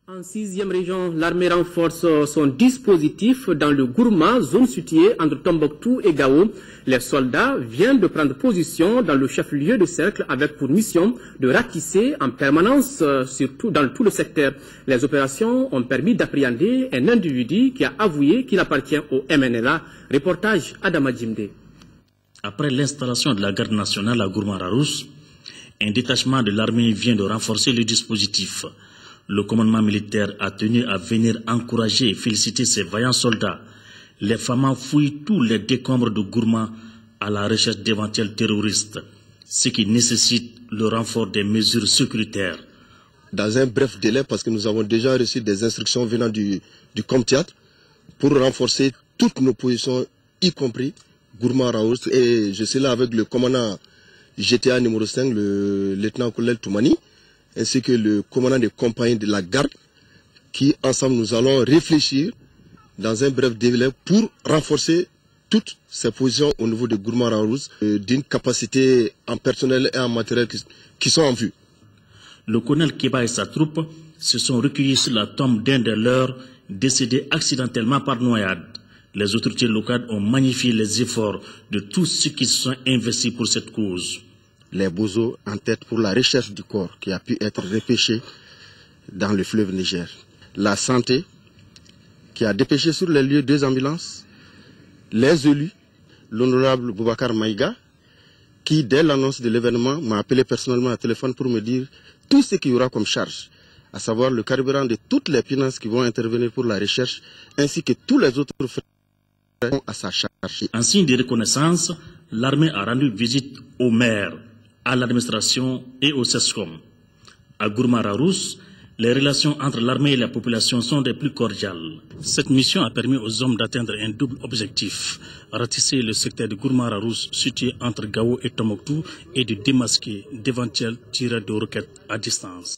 En 6e région, l'armée renforce son dispositif dans le Gourma, zone située entre Tombouctou et Gao. Les soldats viennent de prendre position dans le chef-lieu de cercle avec pour mission de ratisser en permanence, surtout dans tout le secteur. Les opérations ont permis d'appréhender un individu qui a avoué qu'il appartient au MNLA. Reportage Adama Djimde. Après l'installation de la garde nationale à Gourma-Rarousse, un détachement de l'armée vient de renforcer le dispositif. Le commandement militaire a tenu à venir encourager et féliciter ses vaillants soldats. Les FAMA fouillent tous les décombres de Gourma à la recherche d'éventuels terroristes, ce qui nécessite le renfort des mesures sécuritaires. Dans un bref délai, parce que nous avons déjà reçu des instructions venant du COMTIAT pour renforcer toutes nos positions, y compris Gourma-Rarousse. Et je suis là avec le commandant GTA numéro 5, le lieutenant-colonel Toumani, ainsi que le commandant des compagnies de la garde, qui ensemble nous allons réfléchir dans un bref délai pour renforcer toutes ces positions au niveau de Gourma-Rarousse d'une capacité en personnel et en matériel qui sont en vue. Le colonel Keba et sa troupe se sont recueillis sur la tombe d'un des leurs décédé accidentellement par noyade. Les autorités locales ont magnifié les efforts de tous ceux qui se sont investis pour cette cause. Les bozos en tête pour la recherche du corps qui a pu être repêché dans le fleuve Niger. La santé qui a dépêché sur les lieux 2 ambulances. Les élus, l'honorable Boubacar Maïga, qui dès l'annonce de l'événement m'a appelé personnellement à téléphone pour me dire tout ce qu'il y aura comme charge, à savoir le carburant de toutes les finances qui vont intervenir pour la recherche, ainsi que tous les autres frais à sa charge. En signe de reconnaissance, l'armée a rendu visite au maire, à l'administration et au CESCOM. À Gourma-Rarousse, les relations entre l'armée et la population sont des plus cordiales. Cette mission a permis aux hommes d'atteindre un double objectif, ratisser le secteur de Gourma-Rarousse situé entre Gao et Tombouctou et de démasquer d'éventuels tireurs de roquettes à distance.